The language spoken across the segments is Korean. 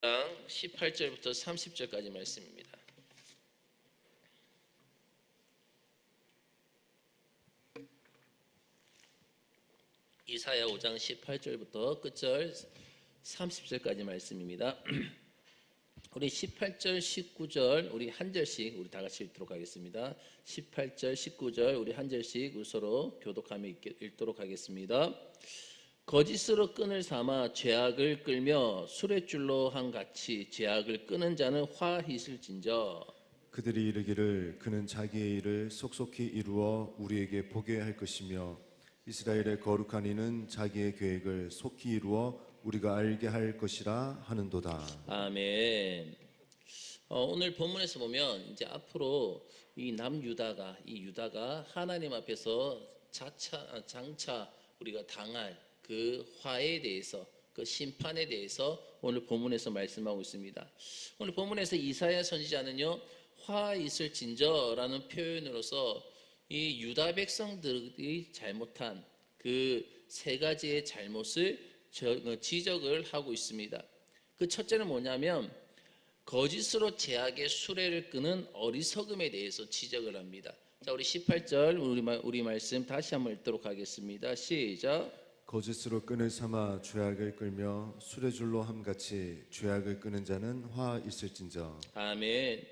18절부터 30절까지 말씀입니다. 이사야 5장 18절부터 끝절 30절까지 말씀입니다. 우리 18절, 19절 우리 한 절씩 우리 다 같이 읽도록 하겠습니다. 18절, 19절 우리 한 절씩 서로 교독하며 읽도록 하겠습니다. 거짓으로 끈을 삼아 죄악을 끌며 수레줄로 한 같이 죄악을 끄는 자는 화 있을진저. 그들이 이르기를 그는 자기의 일을 속속히 이루어 우리에게 보게 할 것이며 이스라엘의 거룩한 이는 자기의 계획을 속히 이루어 우리가 알게 할 것이라 하는도다. 아멘. 오늘 본문에서 보면 이제 앞으로 이 남유다가 이 유다가 하나님 앞에서 장차 우리가 당할 그 화에 대해서 그 심판에 대해서 오늘 본문에서 말씀하고 있습니다. 오늘 본문에서 이사야 선지자는요, 화 있을진저라는 표현으로서 이 유다 백성들이 잘못한 그 세 가지의 잘못을 지적을 하고 있습니다. 그 첫째는 뭐냐면 거짓으로 죄악의 수레를 끄는 어리석음에 대해서 지적을 합니다. 자, 우리 18절 우리 말씀 다시 한번 읽도록 하겠습니다. 시작. 거짓으로 끈을 삼아 죄악을 끌며 수레줄로 함같이 죄악을 끄는 자는 화 있을진저. 아멘.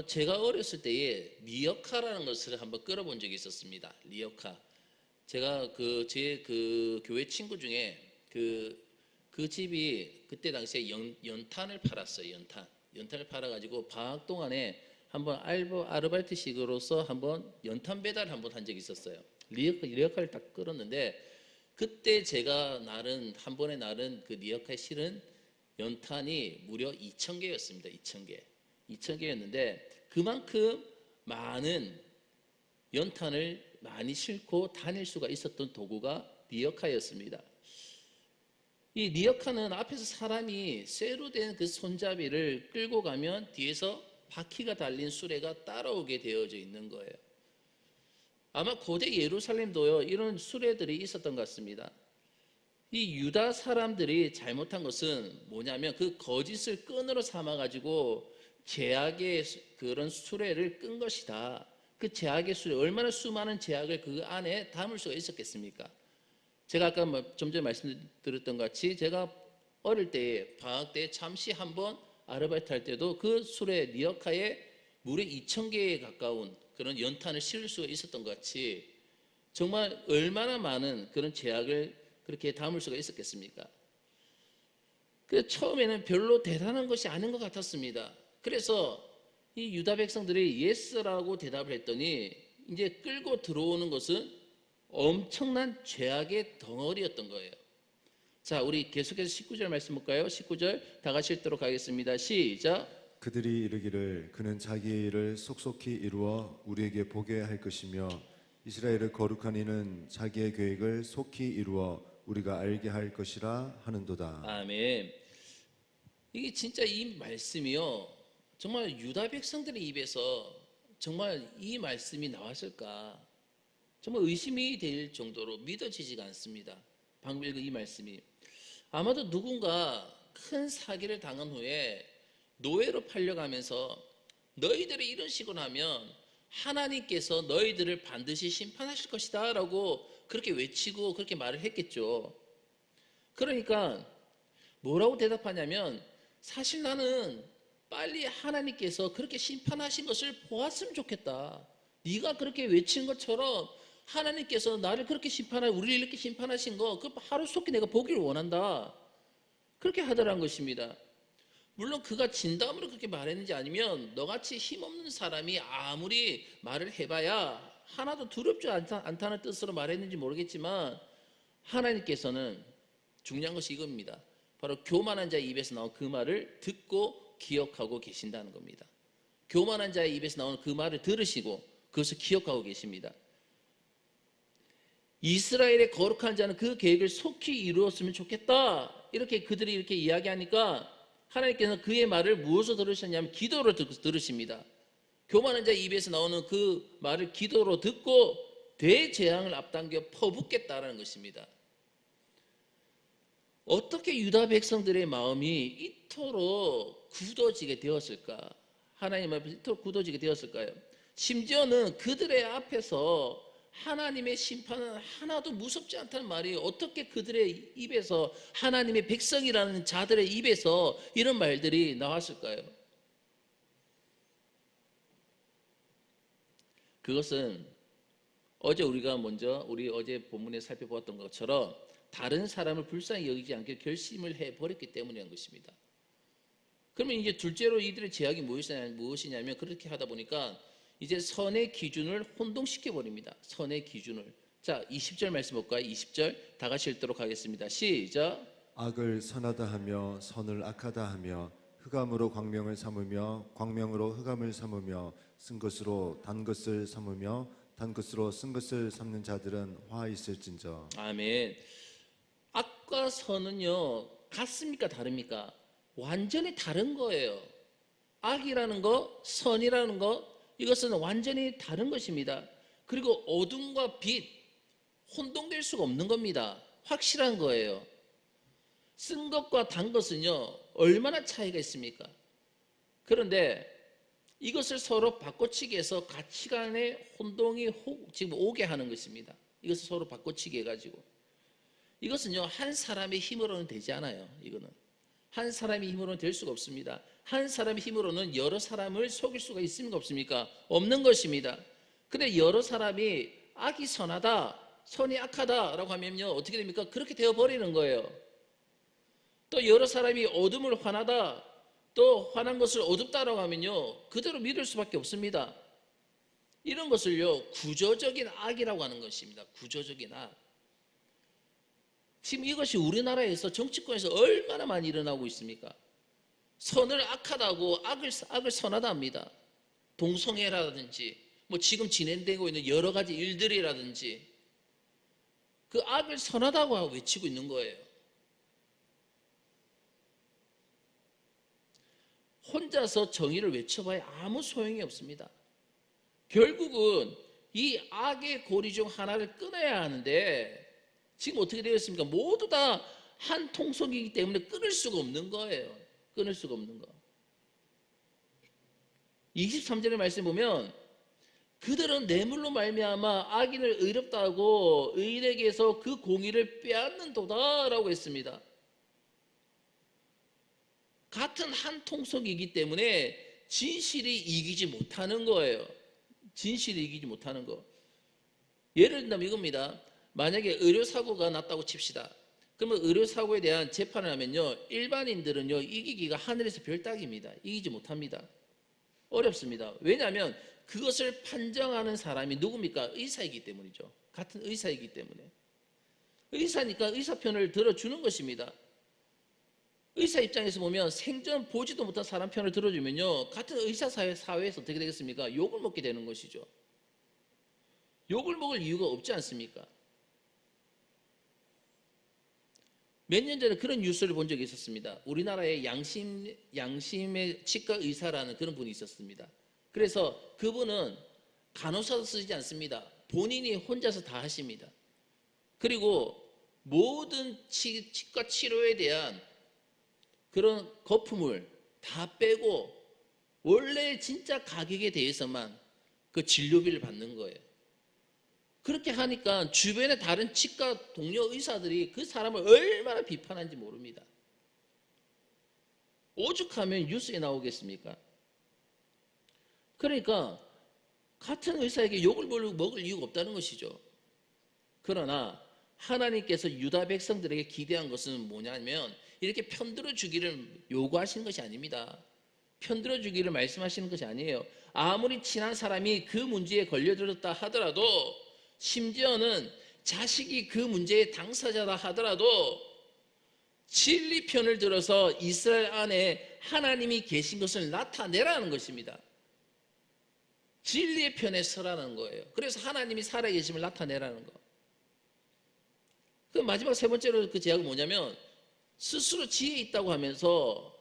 제가 어렸을 때에 리어카라는 것을 한번 끌어본 적이 있었습니다. 리어카. 제가 제 교회 친구 중에 그 집이 그때 당시에 연탄을 팔았어요. 연탄을 팔아가지고 방학 동안에 한번 아르바이트식으로서 한번 연탄 배달을 한번 한 적이 있었어요. 리어카를 딱 끌었는데 그때 제가 한 번에 나른 그 리어카에 실은 연탄이 무려 2,000개였습니다. 2,000개였는데 그만큼 많은 연탄을 많이 싣고 다닐 수가 있었던 도구가 리어카였습니다. 이 리어카는 앞에서 사람이 쇠로 된 그 손잡이를 끌고 가면 뒤에서 바퀴가 달린 수레가 따라오게 되어져 있는 거예요. 아마 고대 예루살렘도요, 이런 수레들이 있었던 것 같습니다. 이 유다 사람들이 잘못한 것은 뭐냐면 그 거짓을 끈으로 삼아가지고 죄악의 그런 수레를 끈 것이다. 그 죄악의 수레, 얼마나 수많은 죄악을 그 안에 담을 수가 있었겠습니까? 제가 아까 좀 전에 말씀드렸던 것 같이 제가 어릴 때 방학 때 잠시 한번 아르바이트 할 때도 그 수레 리어카에 무려 2,000개에 가까운 그런 연탄을 실을 수가 있었던 것 같이 정말 얼마나 많은 그런 죄악을 그렇게 담을 수가 있었겠습니까? 그 처음에는 별로 대단한 것이 아닌 것 같았습니다. 그래서 이 유다 백성들이 예스라고 대답을 했더니 이제 끌고 들어오는 것은 엄청난 죄악의 덩어리였던 거예요. 자, 우리 계속해서 19절 말씀 볼까요? 19절 다 같이 읽도록 하겠습니다. 시작. 그들이 이르기를 그는 자기의 일을 속속히 이루어 우리에게 보게 할 것이며 이스라엘의 거룩한 이는 자기의 계획을 속히 이루어 우리가 알게 할 것이라 하는도다. 아멘. 이게 진짜 이 말씀이요, 정말 유다 백성들의 입에서 정말 이 말씀이 나왔을까 정말 의심이 될 정도로 믿어지지가 않습니다. 방금 읽은 이 말씀이 아마도 누군가 큰 사기를 당한 후에 노예로 팔려가면서 너희들이 이런 식으로 하면 하나님께서 너희들을 반드시 심판하실 것이다 라고 그렇게 외치고 그렇게 말을 했겠죠. 그러니까 뭐라고 대답하냐면 사실 나는 빨리 하나님께서 그렇게 심판하신 것을 보았으면 좋겠다. 네가 그렇게 외친 것처럼 하나님께서 나를 그렇게 우리를 이렇게 심판하신 거 그 하루속히 내가 보기를 원한다. 그렇게 하더란 것입니다. 물론 그가 진담으로 그렇게 말했는지 아니면 너같이 힘없는 사람이 아무리 말을 해봐야 하나도 두렵지 않다는 뜻으로 말했는지 모르겠지만 하나님께서는 중요한 것이 이겁니다. 바로 교만한 자의 입에서 나온 그 말을 듣고 기억하고 계신다는 겁니다. 교만한 자의 입에서 나오는 그 말을 들으시고 그것을 기억하고 계십니다. 이스라엘의 거룩한 자는 그 계획을 속히 이루었으면 좋겠다. 이렇게 그들이 이렇게 이야기하니까 하나님께서는 그의 말을 무엇으로 들으셨냐면 기도로 들으십니다. 교만한 자의 입에서 나오는 그 말을 기도로 듣고 대재앙을 앞당겨 퍼붓겠다라는 것입니다. 어떻게 유다 백성들의 마음이 이토록 굳어지게 되었을까? 하나님 앞에서 이토록 굳어지게 되었을까요? 심지어는 그들의 앞에서 하나님의 심판은 하나도 무섭지 않다는 말이 어떻게 그들의 입에서, 하나님의 백성이라는 자들의 입에서 이런 말들이 나왔을까요? 그것은 우리 어제 본문에 살펴보았던 것처럼 다른 사람을 불쌍히 여기지 않게 결심을 해버렸기 때문이라는 것입니다. 그러면 이제 둘째로 이들의 제약이 무엇이냐면, 그렇게 하다 보니까 이제 선의 기준을 혼동시켜 버립니다. 선의 기준을. 자, 20절 말씀 볼까요? 20절 다 같이 읽도록 하겠습니다. 시작. 악을 선하다 하며 선을 악하다 하며 흑암으로 광명을 삼으며 광명으로 흑암을 삼으며 쓴 것으로 단 것을 삼으며 단 것으로 쓴 것을 삼는 자들은 화 있을진저. 아멘. 악과 선은요, 같습니까? 다릅니까? 완전히 다른 거예요. 악이라는 거, 선이라는 거, 이것은 완전히 다른 것입니다. 그리고 어둠과 빛, 혼동될 수가 없는 겁니다. 확실한 거예요. 쓴 것과 단 것은요, 얼마나 차이가 있습니까? 그런데 이것을 서로 바꿔치기 해서 가치관의 혼동이 지금 오게 하는 것입니다. 이것을 서로 바꿔치기 해가지고. 이것은요, 한 사람의 힘으로는 되지 않아요. 이거는 한 사람의 힘으로는 될 수가 없습니다. 한 사람의 힘으로는 여러 사람을 속일 수가 있습니까? 없습니까? 없는 것입니다. 근데 여러 사람이 악이 선하다, 선이 악하다라고 하면요, 어떻게 됩니까? 그렇게 되어버리는 거예요. 또 여러 사람이 어둠을 환하다, 또 환한 것을 어둡다라고 하면요, 그대로 믿을 수밖에 없습니다. 이런 것을요, 구조적인 악이라고 하는 것입니다. 구조적인 악. 지금 이것이 우리나라에서 정치권에서 얼마나 많이 일어나고 있습니까? 선을 악하다고 악을 선하다 합니다. 동성애라든지 뭐 지금 진행되고 있는 여러 가지 일들이라든지 그 악을 선하다고 외치고 있는 거예요. 혼자서 정의를 외쳐봐야 아무 소용이 없습니다. 결국은 이 악의 고리 중 하나를 끊어야 하는데 지금 어떻게 되어 있습니까? 모두 다 한 통속이기 때문에 끊을 수가 없는 거예요. 끊을 수가 없는 거. 23절의 말씀 보면 그들은 뇌물로 말미암아 악인을 의롭다고 의인에게서 그 공의를 빼앗는도다라고 했습니다. 같은 한 통속이기 때문에 진실이 이기지 못하는 거예요. 진실이 이기지 못하는 거. 예를 들면 이겁니다. 만약에 의료사고가 났다고 칩시다. 그러면 의료사고에 대한 재판을 하면요, 일반인들은요, 이기기가 하늘에서 별 따기입니다. 이기지 못합니다. 어렵습니다. 왜냐하면 그것을 판정하는 사람이 누굽니까? 의사이기 때문이죠. 같은 의사이기 때문에. 의사니까 의사 편을 들어주는 것입니다. 의사 입장에서 보면 생전 보지도 못한 사람 편을 들어주면요, 같은 의사 사회에서 어떻게 되겠습니까? 욕을 먹게 되는 것이죠. 욕을 먹을 이유가 없지 않습니까? 몇 년 전에 그런 뉴스를 본 적이 있었습니다. 우리나라에 양심의 치과 의사라는 그런 분이 있었습니다. 그래서 그분은 간호사도 쓰지 않습니다. 본인이 혼자서 다 하십니다. 그리고 모든 치과 치료에 대한 그런 거품을 다 빼고 원래 진짜 가격에 대해서만 그 진료비를 받는 거예요. 그렇게 하니까 주변의 다른 치과 동료 의사들이 그 사람을 얼마나 비판하는지 모릅니다. 오죽하면 뉴스에 나오겠습니까? 그러니까 같은 의사에게 욕을 먹을 이유가 없다는 것이죠. 그러나 하나님께서 유다 백성들에게 기대한 것은 뭐냐면 이렇게 편들어 주기를 요구하시는 것이 아닙니다. 편들어 주기를 말씀하시는 것이 아니에요. 아무리 친한 사람이 그 문제에 걸려들었다 하더라도, 심지어는 자식이 그 문제의 당사자다 하더라도 진리 편을 들어서 이스라엘 안에 하나님이 계신 것을 나타내라는 것입니다. 진리의 편에 서라는 거예요. 그래서 하나님이 살아계심을 나타내라는 거. 그 마지막 세 번째로 그 제약은 뭐냐면 스스로 지혜 있다고 하면서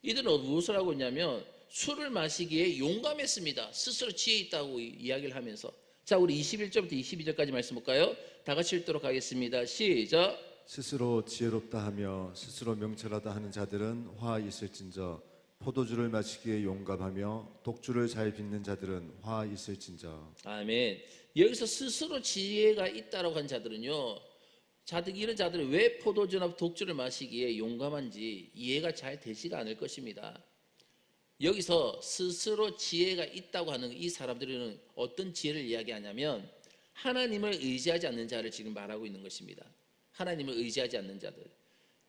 이들은 무엇을 하고 있냐면 술을 마시기에 용감했습니다. 스스로 지혜 있다고 이야기를 하면서. 자, 우리 21절부터 22절까지 말씀 볼까요? 다 같이 읽도록 하겠습니다. 시작. 스스로 지혜롭다 하며 스스로 명철하다 하는 자들은 화 있을진저 포도주를 마시기에 용감하며 독주를 잘 빚는 자들은 화 있을진저. 아멘. 여기서 스스로 지혜가 있다라고 한 자들은요, 이런 자들은 왜 포도주나 독주를 마시기에 용감한지 이해가 잘 되지가 않을 것입니다. 여기서 스스로 지혜가 있다고 하는 이 사람들은 어떤 지혜를 이야기하냐면 하나님을 의지하지 않는 자를 지금 말하고 있는 것입니다. 하나님을 의지하지 않는 자들.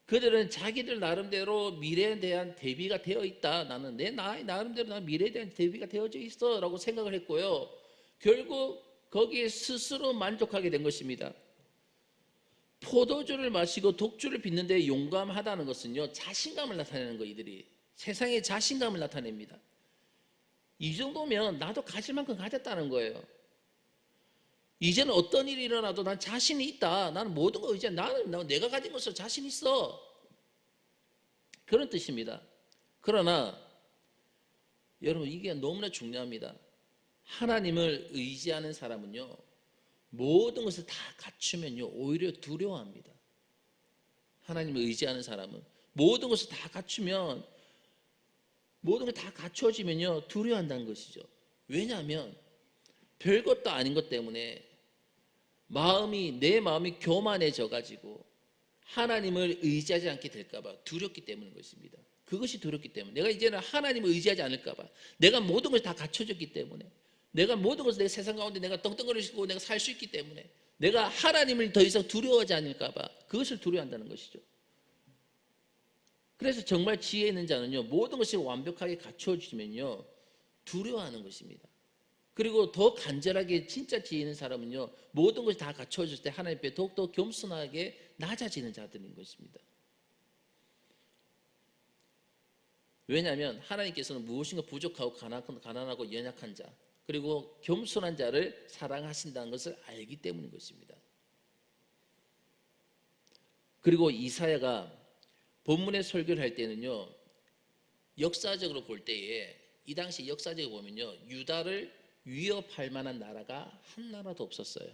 그들은 자기들 나름대로 미래에 대한 대비가 되어 있다. 나는 내 나름대로 나 미래에 대한 대비가 되어져 있어 라고 생각을 했고요. 결국 거기에 스스로 만족하게 된 것입니다. 포도주를 마시고 독주를 빚는데 용감하다는 것은요, 자신감을 나타내는 거. 이들이 세상에 자신감을 나타냅니다. 이 정도면 나도 가질 만큼 가졌다는 거예요. 이제는 어떤 일이 일어나도 난 자신이 있다. 나는 모든 거 의지해. 나는 내가 가진 것으로 자신 있어. 그런 뜻입니다. 그러나 여러분, 이게 너무나 중요합니다. 하나님을 의지하는 사람은요, 모든 것을 다 갖추면요, 오히려 두려워합니다. 하나님을 의지하는 사람은 모든 것을 다 갖추면, 모든 게 다 갖추어지면요, 두려워한다는 것이죠. 왜냐하면 별것도 아닌 것 때문에 내 마음이 교만해져 가지고 하나님을 의지하지 않게 될까 봐 두렵기 때문인 것입니다. 그것이 두렵기 때문에, 내가 이제는 하나님을 의지하지 않을까 봐, 내가 모든 것을 다 갖춰졌기 때문에, 내가 모든 것을 내 세상 가운데 내가 떵떵거리고 내가 살 수 있기 때문에 내가 하나님을 더 이상 두려워하지 않을까 봐 그것을 두려워한다는 것이죠. 그래서 정말 지혜 있는 자는요, 모든 것이 완벽하게 갖춰지면요, 두려워하는 것입니다. 그리고 더 간절하게 진짜 지혜 있는 사람은요, 모든 것이 다 갖춰졌을 때 하나님 앞에 더욱더 겸손하게 낮아지는 자들인 것입니다. 왜냐하면 하나님께서는 무엇인가 부족하고 가난하고 연약한 자, 그리고 겸손한 자를 사랑하신다는 것을 알기 때문인 것입니다. 그리고 이사야가 본문의 설교를 할 때는요, 역사적으로 볼 때에, 이 당시 역사적으로 보면요, 유다를 위협할 만한 나라가 한 나라도 없었어요.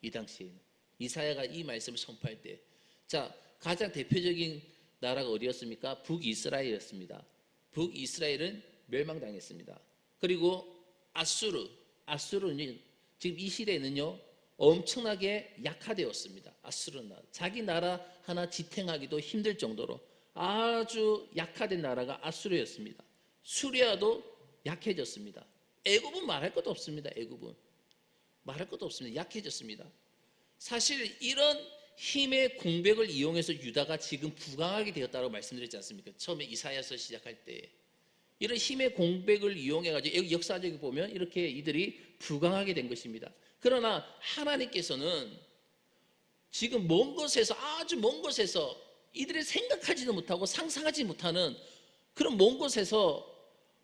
이 당시에는. 이사야가 이 말씀을 선포할 때, 자, 가장 대표적인 나라가 어디였습니까? 북이스라엘이었습니다. 북이스라엘은 멸망당했습니다. 그리고 아수르는 지금 이 시대에는요, 엄청나게 약화되었습니다. 아수르는 나라, 자기 나라 하나 지탱하기도 힘들 정도로 아주 약화된 나라가 아수르였습니다. 수리아도 약해졌습니다. 애굽은 말할 것도 없습니다. 애굽은 말할 것도 없습니다. 약해졌습니다. 사실 이런 힘의 공백을 이용해서 유다가 지금 부강하게 되었다고 말씀드렸지 않습니까? 처음에 이사야서 시작할 때 이런 힘의 공백을 이용해가지고 역사적으로 보면 이렇게 이들이 부강하게 된 것입니다. 그러나 하나님께서는 지금 먼 곳에서, 아주 먼 곳에서, 이들이 생각하지도 못하고 상상하지 못하는 그런 먼 곳에서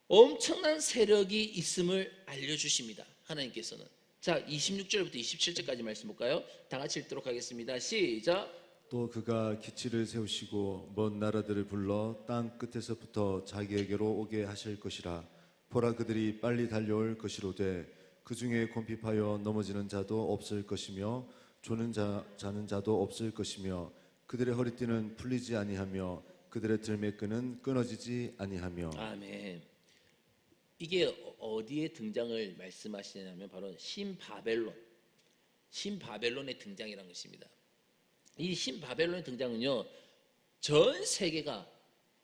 엄청난 세력이 있음을 알려주십니다. 하나님께서는. 자, 26절부터 27절까지 말씀 볼까요? 다 같이 읽도록 하겠습니다. 시작. 또 그가 기치를 세우시고 먼 나라들을 불러 땅 끝에서부터 자기에게로 오게 하실 것이라. 보라, 그들이 빨리 달려올 것이로되 그 중에 곰핍하여 넘어지는 자도 없을 것이며 자는 자도 없을 것이며 그들의 허리띠는 풀리지 아니하며 그들의 들매끈은 끊어지지 아니하며. 아멘. 이게 어디에 등장을 말씀하시냐면 바로 신바벨론의 등장이라는 것입니다. 이 신바벨론의 등장은요, 전 세계가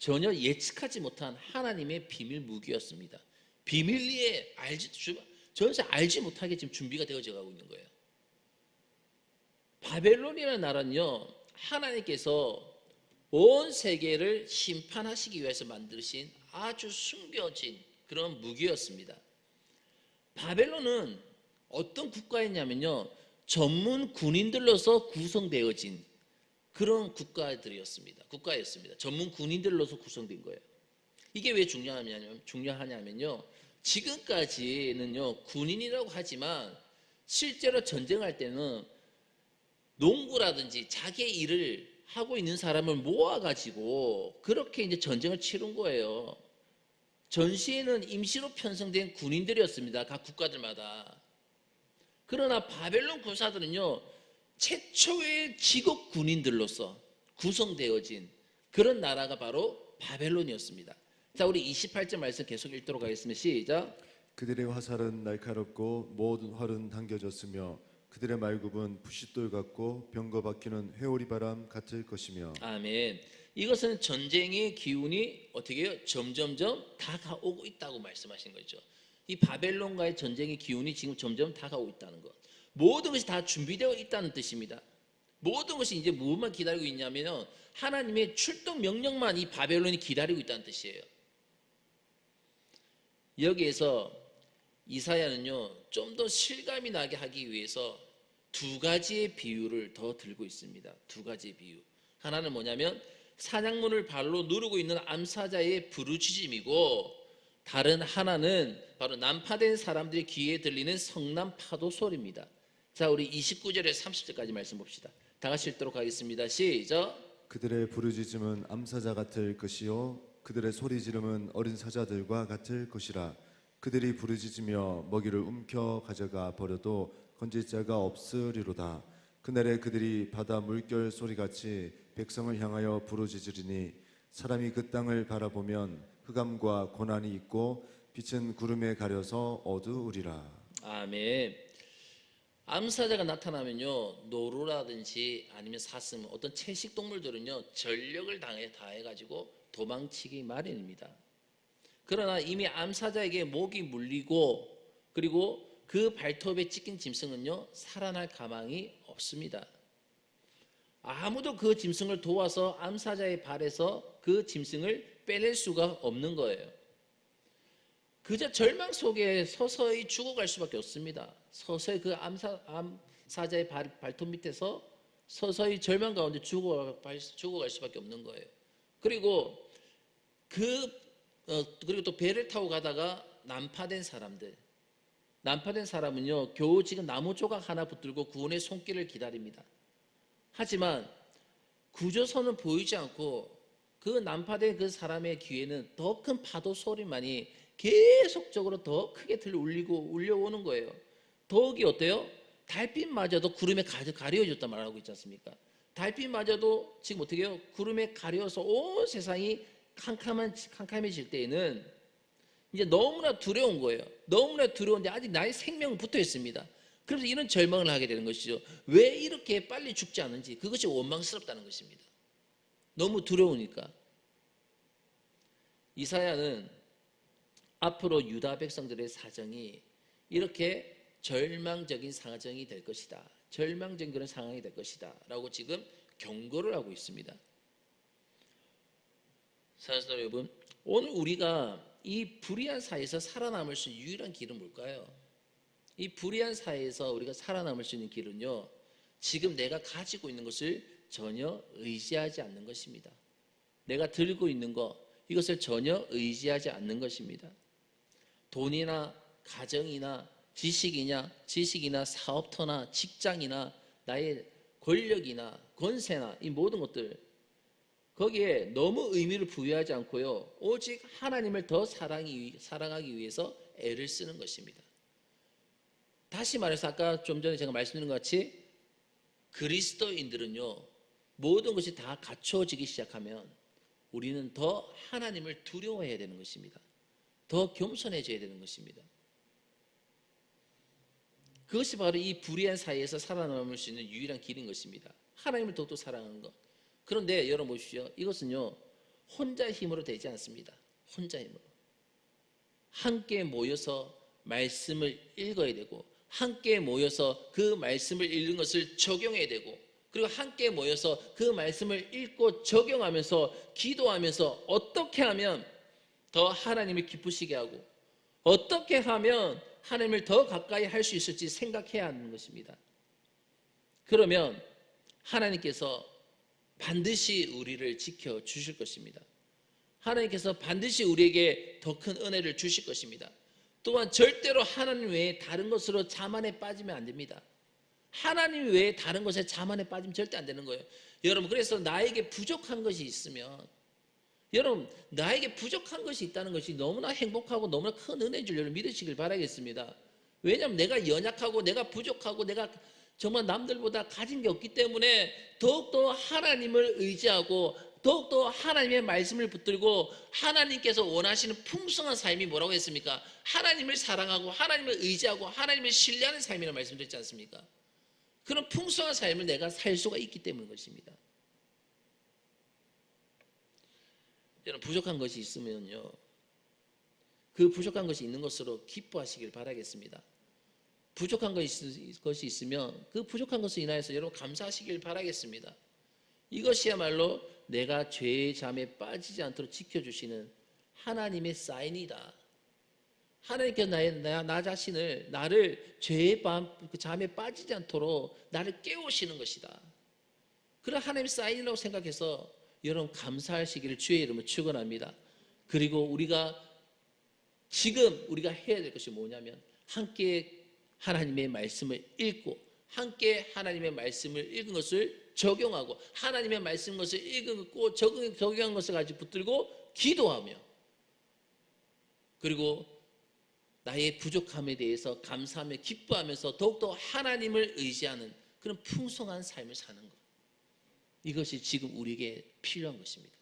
전혀 예측하지 못한 하나님의 비밀 무기였습니다. 비밀리에 전혀 알지 못하게 지금 준비가 되어져 가고 있는 거예요. 바벨론이라는 나라는요, 하나님께서 온 세계를 심판하시기 위해서 만드신 아주 숨겨진 그런 무기였습니다. 바벨론은 어떤 국가였냐면요, 전문 군인들로서 구성되어진 그런 국가였습니다. 전문 군인들로서 구성된 거예요. 이게 왜 중요하냐면요, 지금까지는요, 군인이라고 하지만 실제로 전쟁할 때는 농구라든지 자기의 일을 하고 있는 사람을 모아가지고 그렇게 이제 전쟁을 치른 거예요. 전시에는 임시로 편성된 군인들이었습니다. 각 국가들마다. 그러나 바벨론 군사들은요, 최초의 직업 군인들로서 구성되어진 그런 나라가 바로 바벨론이었습니다. 자, 우리 28절 말씀 계속 읽도록 하겠습니다. 시작. 그들의 화살은 날카롭고 모든 활은 당겨졌으며 그들의 말굽은 부싯돌 같고 병거 박히는 회오리 바람 같을 것이며. 아멘. 이것은 전쟁의 기운이 어떻게 해요? 점점점 다가오고 있다고 말씀하신 거죠. 이 바벨론과의 전쟁의 기운이 지금 점점 다가오고 있다는 것. 모든 것이 다 준비되어 있다는 뜻입니다. 모든 것이 이제 무엇만 기다리고 있냐면 하나님의 출동 명령만 이 바벨론이 기다리고 있다는 뜻이에요. 여기에서 이사야는요, 좀 더 실감이 나게 하기 위해서 두 가지의 비유를 더 들고 있습니다. 두 가지의 비유. 하나는 뭐냐면 사냥문을 발로 누르고 있는 암사자의 부르짖음이고, 다른 하나는 바로 난파된 사람들의 귀에 들리는 성난 파도 소리입니다. 자, 우리 29절에 30절까지 말씀 봅시다. 다 같이 읽도록 하겠습니다. 시작. 그들의 부르짖음은 암사자 같을 것이요 그들의 소리 지름은 어린 사자들과 같을 것이라. 그들이 부르짖으며 먹이를 움켜 가져가 버려도 건질 자가 없으리로다. 그날에 그들이 바다 물결 소리같이 백성을 향하여 부르짖으리니 사람이 그 땅을 바라보면 흑암과 고난이 있고 빛은 구름에 가려서 어두우리라. 아멘. 암사자가 나타나면요, 노루라든지 아니면 사슴, 어떤 채식 동물들은요 전력을 다해가지고 도망치기 마련입니다. 그러나 이미 암사자에게 목이 물리고 그리고 그 발톱에 찍힌 짐승은요 살아날 가망이 없습니다. 아무도 그 짐승을 도와서 암사자의 발에서 그 짐승을 빼낼 수가 없는 거예요. 그저 절망 속에 서서히 죽어갈 수밖에 없습니다. 서서히 그 암사자의 발톱 밑에서 서서히 절망 가운데 죽어갈 수밖에 없는 거예요. 그리고 그리고 또 배를 타고 가다가 난파된 사람은요 겨우 지금 나무 조각 하나 붙들고 구원의 손길을 기다립니다. 하지만 구조선은 보이지 않고 그 난파된 그 사람의 귀에는 더 큰 파도 소리만이 계속적으로 더 크게 울려오는 거예요. 더욱이 어때요? 달빛마저도 구름에 가려졌단 말을 하고 있지 않습니까? 달빛마저도 지금 어떻게 해요? 구름에 가려서 온 세상이 캄캄해질 때에는 이제 너무나 두려운 거예요. 너무나 두려운데 아직 나의 생명은 붙어 있습니다. 그래서 이런 절망을 하게 되는 것이죠. 왜 이렇게 빨리 죽지 않은지, 그것이 원망스럽다는 것입니다. 너무 두려우니까. 이사야는 앞으로 유다 백성들의 사정이 이렇게 절망적인 사정이 될 것이다. 절망적인 그런 상황이 될 것이다. 라고 지금 경고를 하고 있습니다. 사랑하는 여러분, 오늘 우리가 이 불의한 사회에서 살아남을 수 있는 유일한 길은 뭘까요? 이 불의한 사회에서 우리가 살아남을 수 있는 길은요, 지금 내가 가지고 있는 것을 전혀 의지하지 않는 것입니다. 내가 들고 있는 것, 이것을 전혀 의지하지 않는 것입니다. 돈이나 가정이나 지식이나 사업터나 직장이나 나의 권력이나 권세나 이 모든 것들, 거기에 너무 의미를 부여하지 않고요, 오직 하나님을 더 사랑하기 위해서 애를 쓰는 것입니다. 다시 말해서 아까 좀 전에 제가 말씀드린 것 같이 그리스도인들은요, 모든 것이 다 갖춰지기 시작하면 우리는 더 하나님을 두려워해야 되는 것입니다. 더 겸손해져야 되는 것입니다. 그것이 바로 이 불의한 사회에서 살아남을 수 있는 유일한 길인 것입니다. 하나님을 더욱더 사랑하는 것. 그런데 여러분 보십시오. 이것은요 혼자 힘으로 되지 않습니다. 혼자 힘으로. 함께 모여서 말씀을 읽어야 되고, 함께 모여서 그 말씀을 읽는 것을 적용해야 되고, 그리고 함께 모여서 그 말씀을 읽고 적용하면서 기도하면서 어떻게 하면 더 하나님을 기쁘시게 하고 어떻게 하면 하나님을 더 가까이 할 수 있을지 생각해야 하는 것입니다. 그러면 하나님께서 반드시 우리를 지켜주실 것입니다. 하나님께서 반드시 우리에게 더 큰 은혜를 주실 것입니다. 또한 절대로 하나님 외에 다른 것으로 자만에 빠지면 안 됩니다. 하나님 외에 다른 것에 자만에 빠지면 절대 안 되는 거예요. 여러분, 그래서 나에게 부족한 것이 있으면, 여러분 나에게 부족한 것이 있다는 것이 너무나 행복하고 너무나 큰 은혜인 줄 여러분 믿으시길 바라겠습니다. 왜냐하면 내가 연약하고 내가 부족하고 내가 정말 남들보다 가진 게 없기 때문에 더욱더 하나님을 의지하고 더욱더 하나님의 말씀을 붙들고 하나님께서 원하시는 풍성한 삶이 뭐라고 했습니까? 하나님을 사랑하고 하나님을 의지하고 하나님을 신뢰하는 삶이라는 말씀드렸지 않습니까? 그런 풍성한 삶을 내가 살 수가 있기 때문인 것입니다. 여러분, 부족한 것이 있으면요, 그 부족한 것이 있는 것으로 기뻐하시길 바라겠습니다. 부족한 것이 있으면 그 부족한 것을 인하여서 여러분 감사하시길 바라겠습니다. 이것이야말로 내가 죄의 잠에 빠지지 않도록 지켜주시는 하나님의 사인이다. 하나님께서 나 자신을, 나를 죄의 잠에 빠지지 않도록 나를 깨우시는 것이다. 그런 하나님의 사인이라고 생각해서 여러분 감사하시기를 주의 이름으로 축원합니다. 그리고 지금 우리가 해야 될 것이 뭐냐면 함께 하나님의 말씀을 읽고 함께 하나님의 말씀을 읽은 것을 적용하고 하나님의 말씀 것을 읽고 적용한 것을 가지고 붙들고 기도하며 그리고 나의 부족함에 대해서 감사하며 기뻐하면서 더욱더 하나님을 의지하는 그런 풍성한 삶을 사는 것. 이것이 지금 우리에게 필요한 것입니다.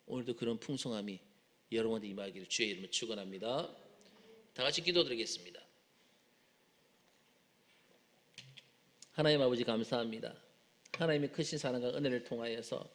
오늘도 그런 풍성함이 여러분한테 임하기를 주의 이름으로 축원합니다. 다 같이 기도드리겠습니다. 하나님 아버지 감사합니다. 하나님의 크신 사랑과 은혜를 통하여서